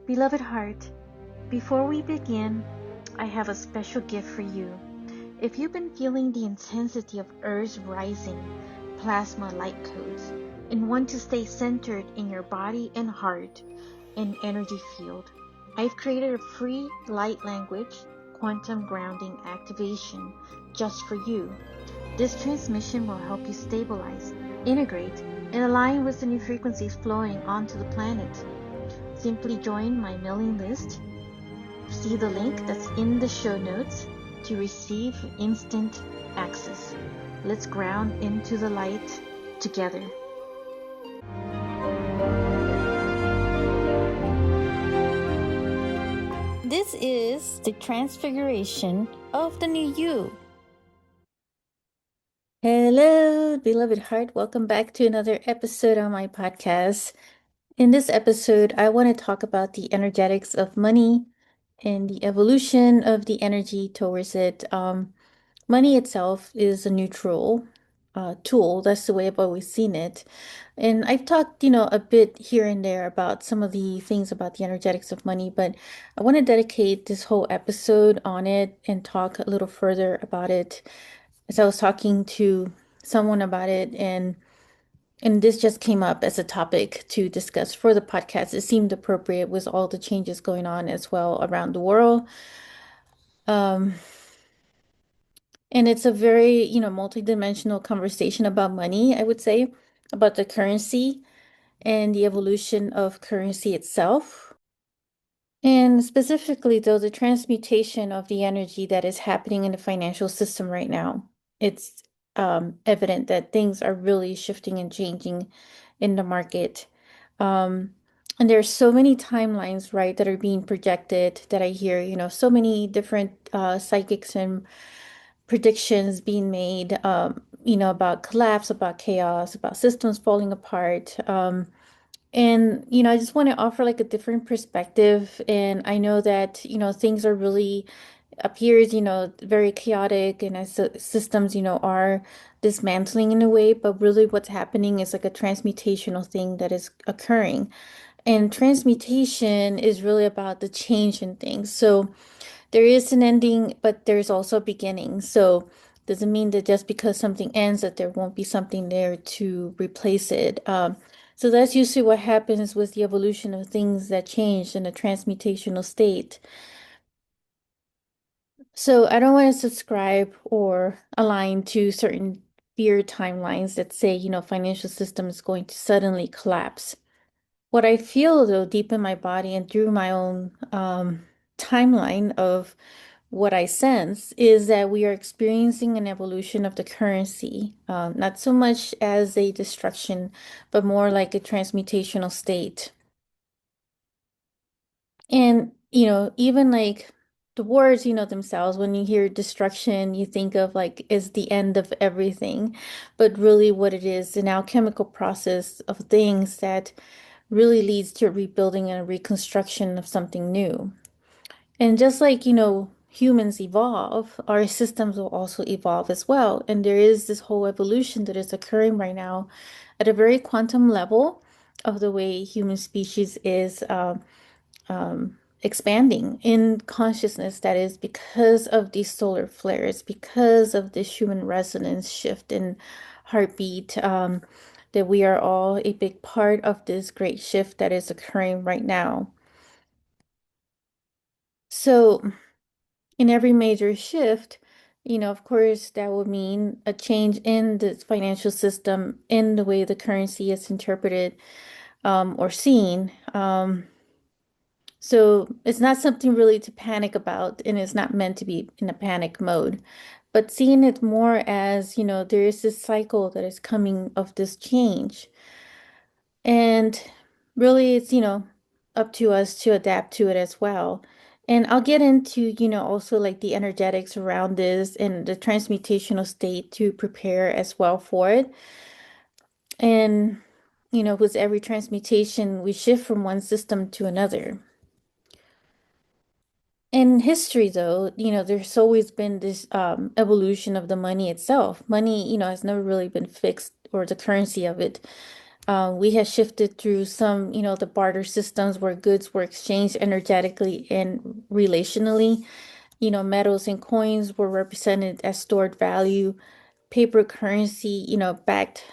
Beloved heart, before we begin, I have a special gift for you. If you've been feeling the intensity of Earth's rising plasma light codes and want to stay centered in your body and heart and energy field, I've created a free light language quantum grounding activation just for you. This transmission will help you stabilize, integrate, and align with the new frequencies flowing onto the planet. Simply join my mailing list. See the link that's in the show notes to receive instant access. Let's ground into the light together. This is the transfiguration of the new you. Hello, beloved heart. Welcome back to another episode on my podcast. In this episode, I want to talk about the energetics of money and the evolution of the energy towards it. Money itself is a neutral tool. That's the way I've always seen it. And I've talked, a bit here and there about some of the things about the energetics of money, but I want to dedicate this whole episode on it and talk a little further about it. As I was talking to someone about it, and this just came up as a topic to discuss for the podcast. It seemed appropriate with all the changes going on as well around the world. Um, and it's a very, multidimensional conversation about money, I would say, about the currency and the evolution of currency itself. And specifically, though, the transmutation of the energy that is happening in the financial system right now. It's evident that things are really shifting and changing in the market. Um, and there's so many timelines, right, that are being projected that I hear, so many different psychics and predictions being made, about collapse, about chaos, about systems falling apart. And, I just want to offer like a different perspective. And I know that, things are really appears, very chaotic and as systems, are dismantling in a way, but really what's happening is like a transmutational thing that is occurring. And transmutation is really about the change in things. So there is an ending, but there's also a beginning. So doesn't mean that just because something ends that there won't be something there to replace it. So that's usually what happens with the evolution of things that change in a transmutational state. So I don't want to subscribe or align to certain fear timelines that say, financial system is going to suddenly collapse. What I feel though, deep in my body and through my own timeline of what I sense is that we are experiencing an evolution of the currency, not so much as a destruction, but more like a transmutational state. And, even like the words, themselves, when you hear destruction, you think of like is the end of everything. But really what it is, an alchemical process of things that really leads to a rebuilding and a reconstruction of something new. And just like, humans evolve, our systems will also evolve as well. And there is this whole evolution that is occurring right now at a very quantum level of the way human species is expanding in consciousness. That is because of these solar flares, because of this human resonance shift in heartbeat, that we are all a big part of this great shift that is occurring right now. So, in every major shift, of course, that would mean a change in the financial system, in the way the currency is interpreted or seen. So it's not something really to panic about, and it's not meant to be in a panic mode. But seeing it more as, there is this cycle that is coming of this change. And really, it's, up to us to adapt to it as well. And I'll get into, also like the energetics around this and the transmutational state to prepare as well for it. And, with every transmutation, we shift from one system to another. In history, though, there's always been this evolution of the money itself. Money, has never really been fixed, or the currency of it. We have shifted through some, the barter systems where goods were exchanged energetically and relationally. Metals and coins were represented as stored value. Paper currency, backed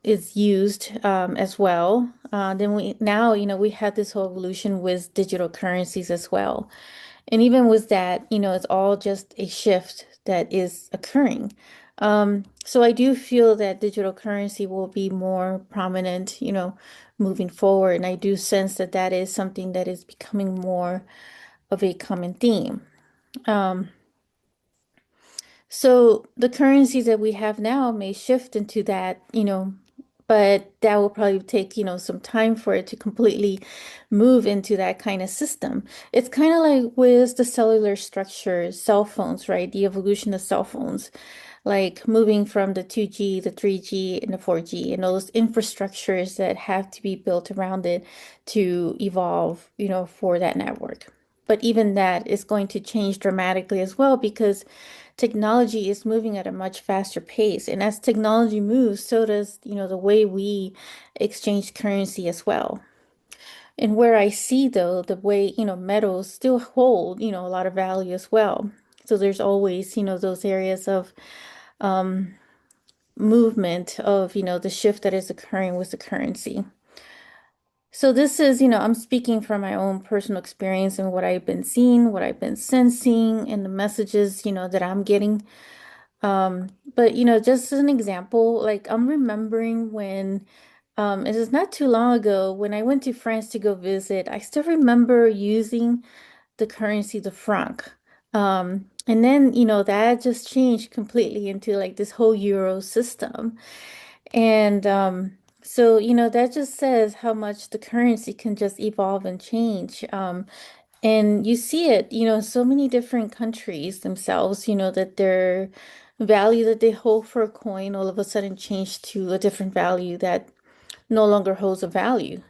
is used as well. Then we now, we have this whole evolution with digital currencies as well. And even with that, it's all just a shift that is occurring. So I do feel that digital currency will be more prominent, moving forward. And I do sense that that is something that is becoming more of a common theme. Um, so the currencies that we have now may shift into that, but that will probably take, some time for it to completely move into that kind of system. It's kind of like with the cellular structure, cell phones, right? The evolution of cell phones, like moving from the 2G, the 3G, and the 4G, and those infrastructures that have to be built around it to evolve, for that network. But even that is going to change dramatically as well because technology is moving at a much faster pace. And as technology moves, so does, the way we exchange currency as well. And where I see though, the way, metals still hold, a lot of value as well. So there's always, those areas of movement of, the shift that is occurring with the currency. So this is, I'm speaking from my own personal experience and what I've been seeing, what I've been sensing, and the messages, that I'm getting. But just as an example, like I'm remembering when it is not too long ago when I went to France to go visit, I still remember using the currency, the franc. And then, that just changed completely into like this whole euro system. And so, that just says how much the currency can just evolve and change. And you see it, so many different countries themselves, that their value that they hold for a coin all of a sudden changed to a different value that no longer holds a value.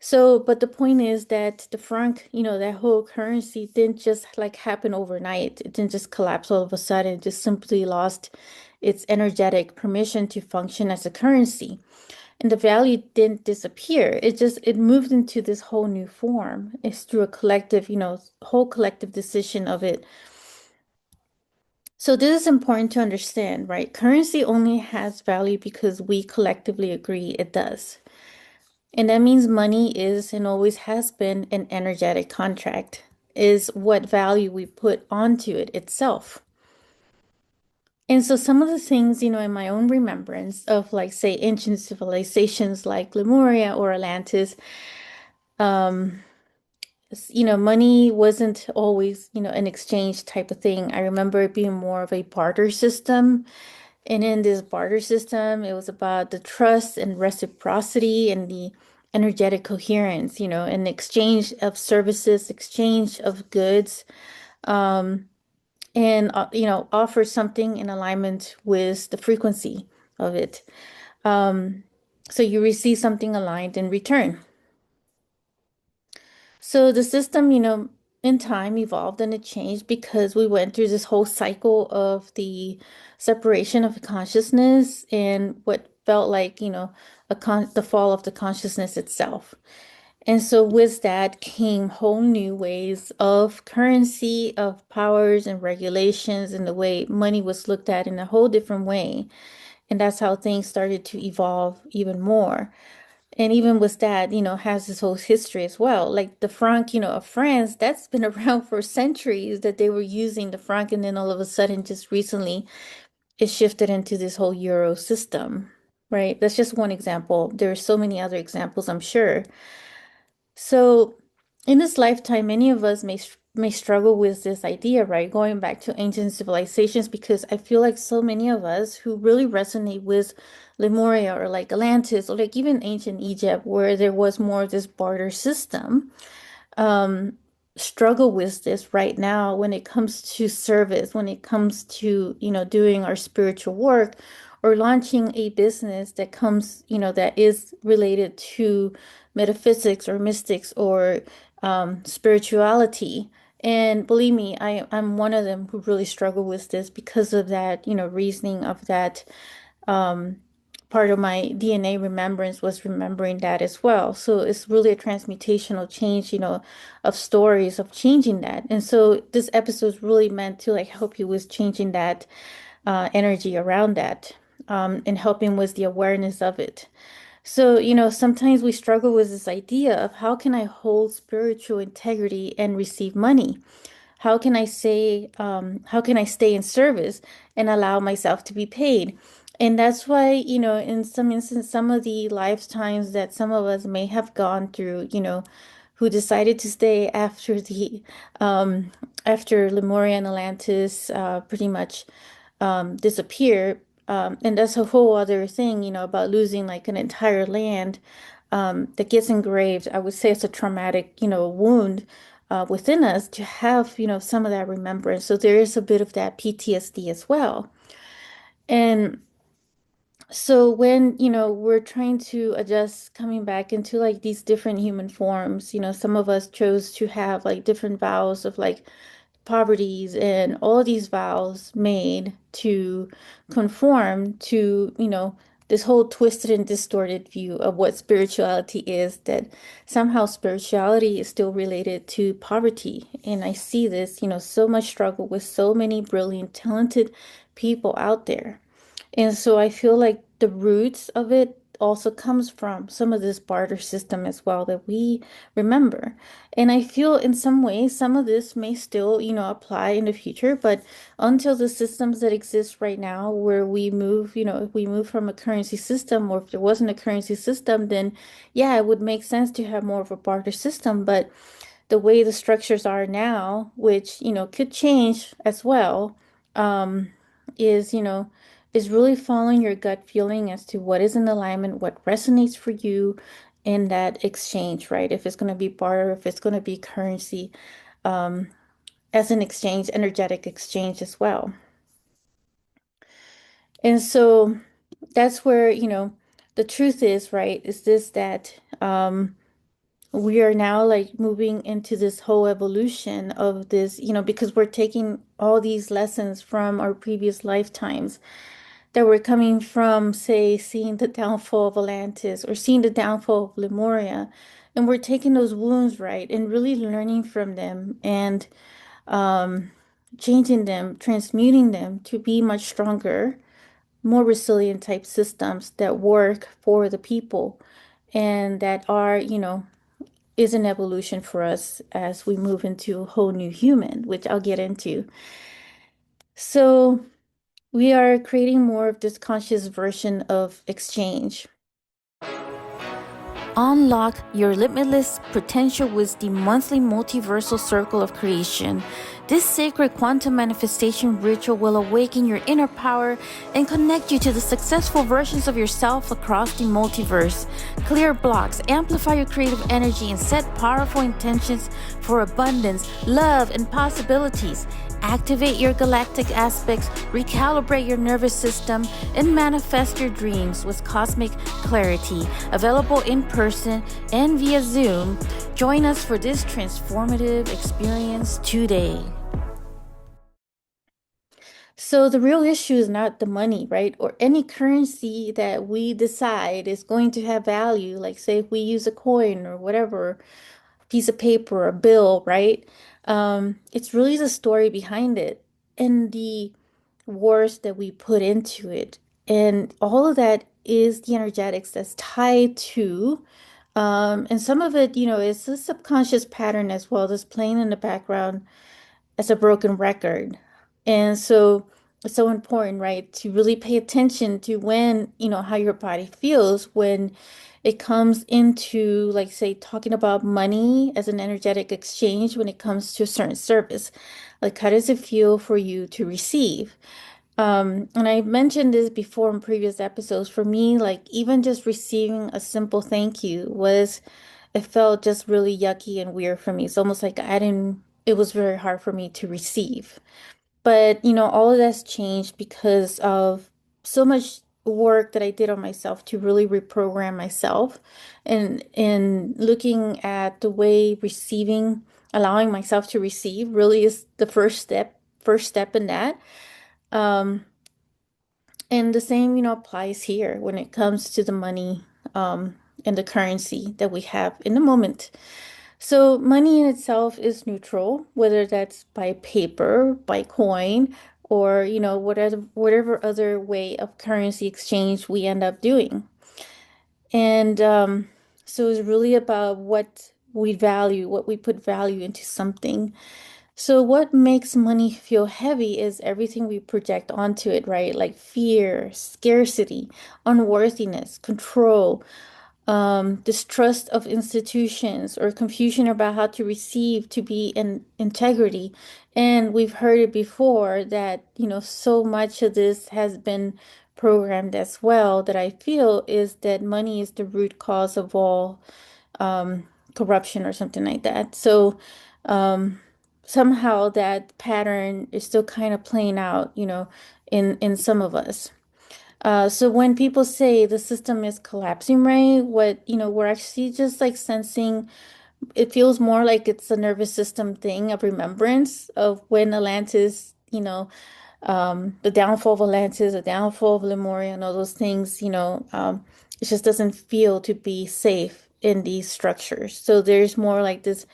So, but the point is that the franc, that whole currency didn't just like happen overnight. It didn't just collapse all of a sudden. It just simply lost its energetic permission to function as a currency. And the value didn't disappear. It moved into this whole new form. It's through a collective, whole collective decision of it. So this is important to understand, right? Currency only has value because we collectively agree it does. And that means money is and always has been an energetic contract, is what value we put onto it itself. And so some of the things, in my own remembrance of like, say, ancient civilizations like Lemuria or Atlantis, um, money wasn't always, an exchange type of thing. I remember it being more of a barter system. And in this barter system, it was about the trust and reciprocity and the energetic coherence, and exchange of services, exchange of goods, and, offer something in alignment with the frequency of it. Um, so you receive something aligned in return. So the system, in time evolved and it changed because we went through this whole cycle of the separation of consciousness and what felt like, the fall of the consciousness itself. And so with that came whole new ways of currency, of powers and regulations, and the way money was looked at in a whole different way. And that's how things started to evolve even more. And even with that, has this whole history as well. Like the franc, of France, that's been around for centuries that they were using the franc, and then all of a sudden, just recently, it shifted into this whole euro system, right? That's just one example. There are so many other examples, I'm sure. So, in this lifetime, many of us may struggle with this idea, right? Going back to ancient civilizations, because I feel like so many of us who really resonate with Lemuria or like Atlantis or like even ancient Egypt, where there was more of this barter system, um, struggle with this right now when it comes to service, when it comes to, doing our spiritual work or launching a business that comes, that is related to metaphysics or mystics or spirituality. And believe me, I'm one of them who really struggle with this because of that, reasoning of that part of my DNA remembrance was remembering that as well. So it's really a transmutational change, of stories of changing that. And so this episode is really meant to like help you with changing that energy around that, and helping with the awareness of it. So, sometimes we struggle with this idea of how can I hold spiritual integrity and receive money? How can I stay in service and allow myself to be paid? And that's why, in some instances, some of the lifetimes that some of us may have gone through, who decided to stay after after Lemuria and Atlantis, pretty much disappear. And that's a whole other thing, about losing like an entire land that gets engraved. I would say it's a traumatic, wound within us to have, some of that remembrance. So there is a bit of that PTSD as well. And so when, we're trying to adjust coming back into like these different human forms, some of us chose to have like different vows of like poverties and all these vows made to conform to, this whole twisted and distorted view of what spirituality is, that somehow spirituality is still related to poverty. And I see this, so much struggle with so many brilliant, talented people out there. And so I feel like the roots of it also comes from some of this barter system as well that we remember. And I feel in some ways some of this may still, apply in the future, but until the systems that exist right now where we move, if we move from a currency system, or if there wasn't a currency system, then yeah, it would make sense to have more of a barter system. But the way the structures are now, which, could change as well, is, is really following your gut feeling as to what is in alignment, what resonates for you in that exchange, right? If it's going to be barter, if it's going to be currency, as an exchange, energetic exchange as well. And so that's where, the truth is, right? Is this that we are now like moving into this whole evolution of this, because we're taking all these lessons from our previous lifetimes that were coming from, say, seeing the downfall of Atlantis or seeing the downfall of Lemuria. And we're taking those wounds, right, and really learning from them and um, changing them, transmuting them to be much stronger, more resilient type systems that work for the people and that are, is an evolution for us as we move into a whole new human, which I'll get into. So we are creating more of this conscious version of exchange. Unlock your limitless potential with the monthly Multiversal Circle of Creation. This sacred quantum manifestation ritual will awaken your inner power and connect you to the successful versions of yourself across the multiverse. Clear blocks, amplify your creative energy, and set powerful intentions for abundance, love, and possibilities. Activate your galactic aspects, recalibrate your nervous system, and manifest your dreams with cosmic clarity. Available in person and via Zoom. Join us for this transformative experience today. So the real issue is not the money, right? Or any currency that we decide is going to have value. Like say if we use a coin or whatever, piece of paper, a bill, right? It's really the story behind it and the words that we put into it. And all of that is the energetics that's tied to, and some of it, is a subconscious pattern as well that's playing in the background as a broken record. And so it's so important, right, to really pay attention to when, how your body feels when it comes into, like, say, talking about money as an energetic exchange when it comes to a certain service. Like, how does it feel for you to receive? And I mentioned this before in previous episodes. For me, like, even just receiving a simple thank you it felt just really yucky and weird for me. It's almost like it was very hard for me to receive. But, all of that's changed because of so much work that I did on myself to really reprogram myself and looking at the way receiving, allowing myself to receive really is the first step in that. Um, And the same, applies here when it comes to the money and the currency that we have in the moment. So money in itself is neutral, whether that's by paper, by coin, or whatever other way of currency exchange we end up doing. And so it's really about what we value, what we put value into something. So what makes money feel heavy is everything we project onto it, right? Like fear, scarcity, unworthiness, control, distrust of institutions, or confusion about how to receive to be in integrity. And we've heard it before that, so much of this has been programmed as well, that I feel is that money is the root cause of all corruption or something like that. So somehow that pattern is still kind of playing out, in some of us. So when people say the system is collapsing, right, we're actually just like sensing, it feels more like it's a nervous system thing of remembrance of when Atlantis, the downfall of Atlantis, the downfall of Lemuria, and all those things, it just doesn't feel to be safe in these structures. So there's more like this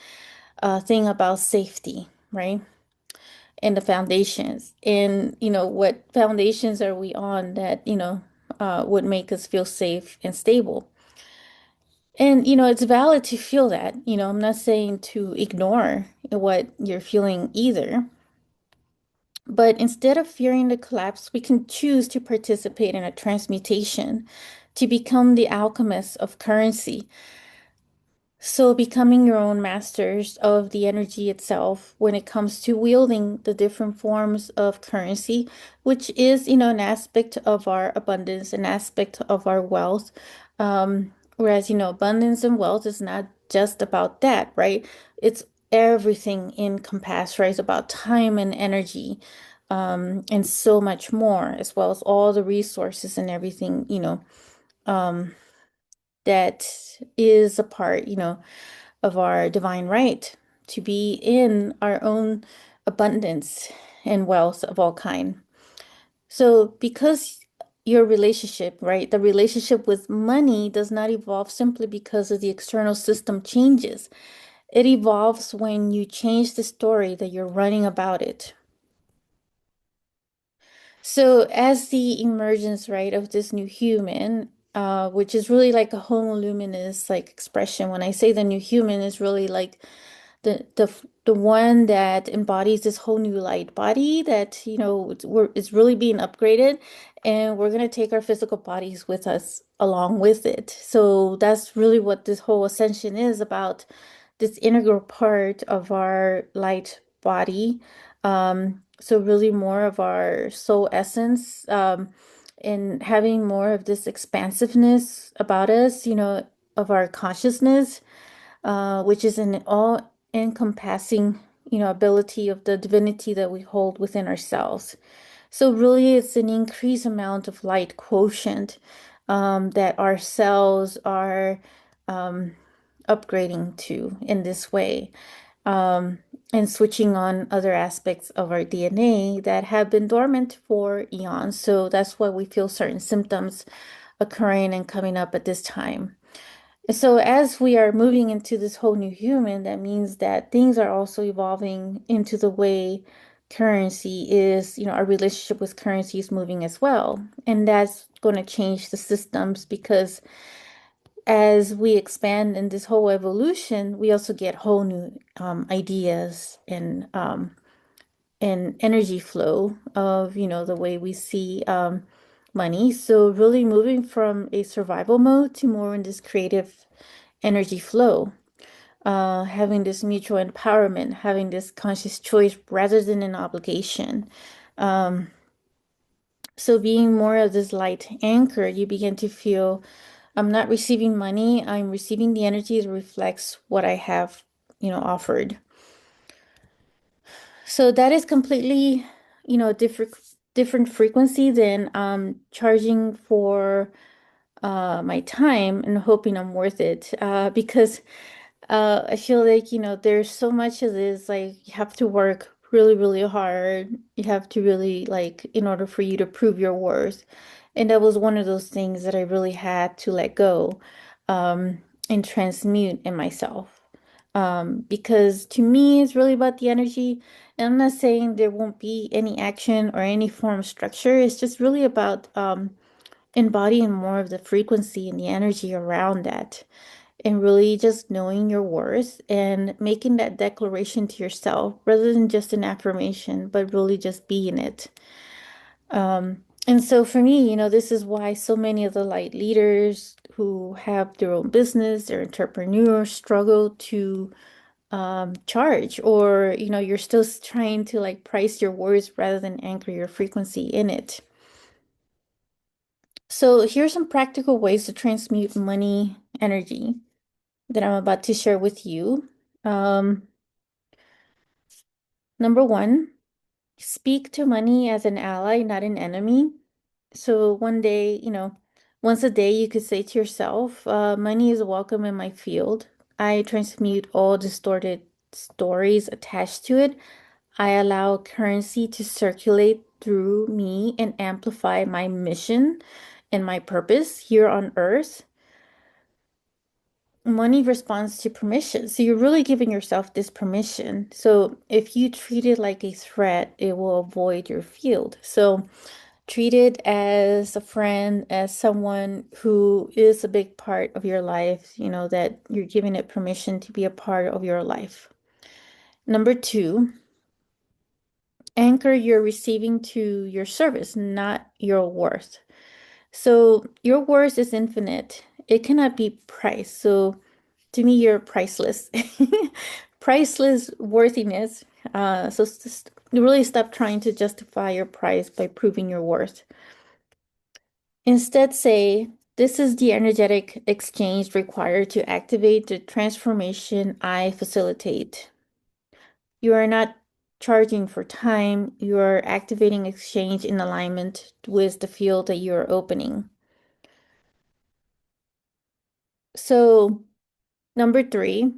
thing about safety, right? And the foundations. And, what foundations are we on that, would make us feel safe and stable? And, it's valid to feel that. I'm not saying to ignore what you're feeling either. But instead of fearing the collapse, we can choose to participate in a transmutation to become the alchemist of currency. So becoming your own masters of the energy itself when it comes to wielding the different forms of currency, which is, an aspect of our abundance, an aspect of our wealth. Whereas, abundance and wealth is not just about that, right? It's everything encompassed, right? It's about time and energy, and so much more, as well as all the resources and everything, that is a part, of our divine right to be in our own abundance and wealth of all kind. So, because your relationship, right, the relationship with money does not evolve simply because of the external system changes. It evolves when you change the story that you're running about it. So, as the emergence, right, of this new human, which is really like a homo luminous like expression. When I say the new human, is really like the one that embodies this whole new light body that it's really being upgraded, and we're gonna take our physical bodies with us along with it. So that's really what this whole ascension is about, this integral part of our light body. So really more of our soul essence, and having more of this expansiveness about us, of our consciousness, which is an all encompassing, ability of the divinity that we hold within ourselves. So really it's an increased amount of light quotient, that our cells are upgrading to in this way, and switching on other aspects of our DNA that have been dormant for eons. So that's why we feel certain symptoms occurring and coming up at this time. So as we are moving into this whole new human, that means that things are also evolving into the way currency is, our relationship with currency is moving as well. And that's going to change the systems, because as we expand in this whole evolution, we also get whole new ideas and energy flow of, the way we see money. So really moving from a survival mode to more in this creative energy flow, having this mutual empowerment, having this conscious choice rather than an obligation. So being more of this light anchor, you begin to feel, I'm not receiving money, I'm receiving the energy that reflects what I have, offered. So that is completely, different frequency than charging for my time and hoping I'm worth it. Because I feel like, there's so much of this, like you have to work really, really hard. You have to really, like, in order for you to prove your worth. And that was one of those things that I really had to let go, um, and transmute in myself. Because to me, it's really about the energy. And I'm not saying there won't be any action or any form of structure. It's just really about embodying more of the frequency and the energy around that, and really just knowing your worth and making that declaration to yourself rather than just an affirmation, but really just being it. And so for me, this is why so many of the light leaders who have their own business, they're entrepreneurs, struggle to charge, or you're still trying to like price your words rather than anchor your frequency in it. So here's some practical ways to transmute money energy that I'm about to share with you. Um, Number one, speak to money as an ally, not an enemy. So one day, once a day, you could say to yourself, money is welcome in my field. I transmute all distorted stories attached to it. I allow currency to circulate through me and amplify my mission and my purpose here on earth. Money responds to permission. So you're really giving yourself this permission. So if you treat it like a threat, it will avoid your field. So treat it as a friend, as someone who is a big part of your life, that you're giving it permission to be a part of your life. Number two, anchor your receiving to your service, not your worth. So your worth is infinite. It cannot be priced. So to me, you're priceless. Priceless worthiness. So just really stop trying to justify your price by proving your worth. Instead, say, this is the energetic exchange required to activate the transformation I facilitate. You are not charging for time, you are activating exchange in alignment with the field that you're opening. So, number three,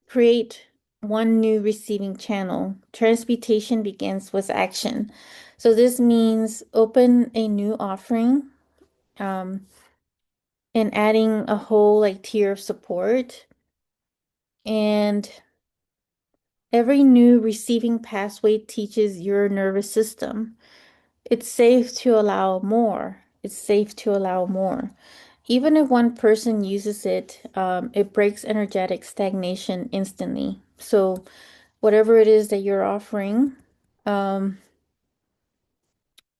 create one new receiving channel. Transmutation begins with action. So, this means open a new offering, um, and adding a whole like tier of support. And every new receiving pathway teaches your nervous system. It's safe to allow more. It's safe to allow more. Even if one person uses it, it breaks energetic stagnation instantly. So, whatever it is that you're offering, um,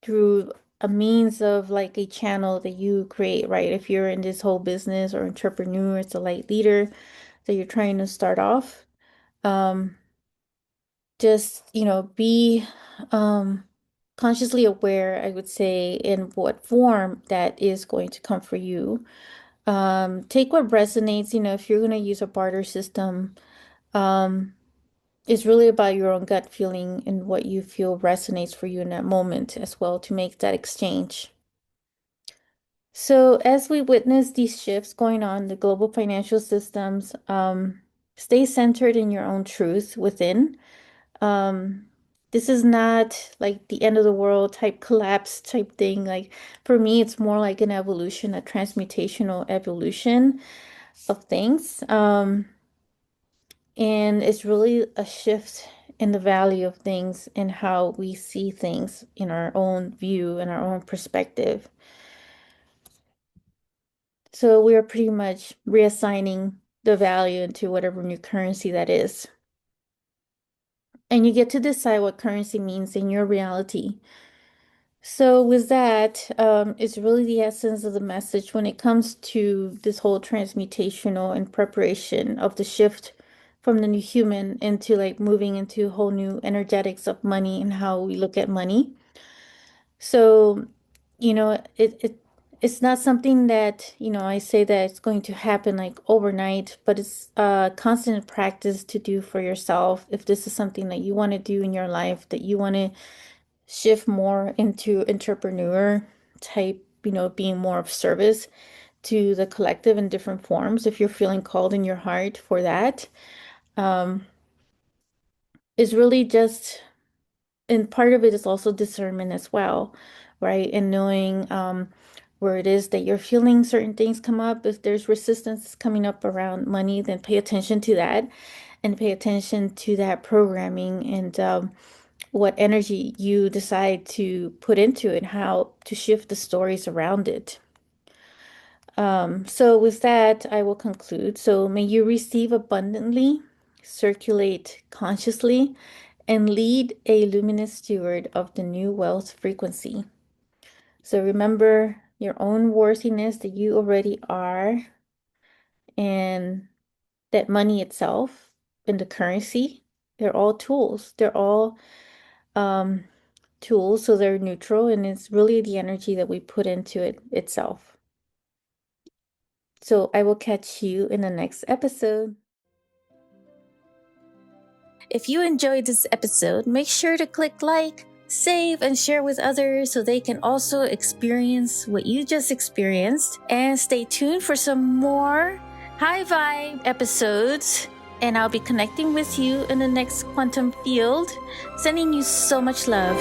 through a means of like a channel that you create, right? If you're in this whole business or entrepreneur, it's a light leader that you're trying to start off, um, just, be consciously aware, I would say, in what form that is going to come for you. Take what resonates, if you're going to use a barter system, um, it's really about your own gut feeling and what you feel resonates for you in that moment as well to make that exchange. So, as we witness these shifts going on in the global financial systems, stay centered in your own truth within. Um, this is not like the end of the world type collapse type thing. Like for me, it's more like an evolution, a transmutational evolution of things. And it's really a shift in the value of things and how we see things in our own view and our own perspective. So we are pretty much reassigning the value into whatever new currency that is. And you get to decide what currency means in your reality. So with that, it's really the essence of the message when it comes to this whole transmutational and preparation of the shift from the new human into like moving into whole new energetics of money and how we look at money. So, it's not something that, I say that it's going to happen like overnight, but it's a constant practice to do for yourself. If this is something that you want to do in your life, that you want to shift more into entrepreneur type, being more of service to the collective in different forms. If you're feeling called in your heart for that, um, it's really just and part of it is also discernment as well, right? And knowing where it is that you're feeling certain things come up. If there's resistance coming up around money, then pay attention to that and pay attention to that programming and what energy you decide to put into it, how to shift the stories around it. So with that, I will conclude. So may you receive abundantly, circulate consciously, and lead a luminous steward of the new wealth frequency. So remember your own worthiness that you already are, and that money itself and the currency, they're all tools. They're all um, tools, so they're neutral, and it's really the energy that we put into it itself. So I will catch you in the next episode. If you enjoyed this episode, make sure to click like, save, and share with others so they can also experience what you just experienced. And stay tuned for some more high vibe episodes. And I'll be connecting with you in the next quantum field. Sending you so much love.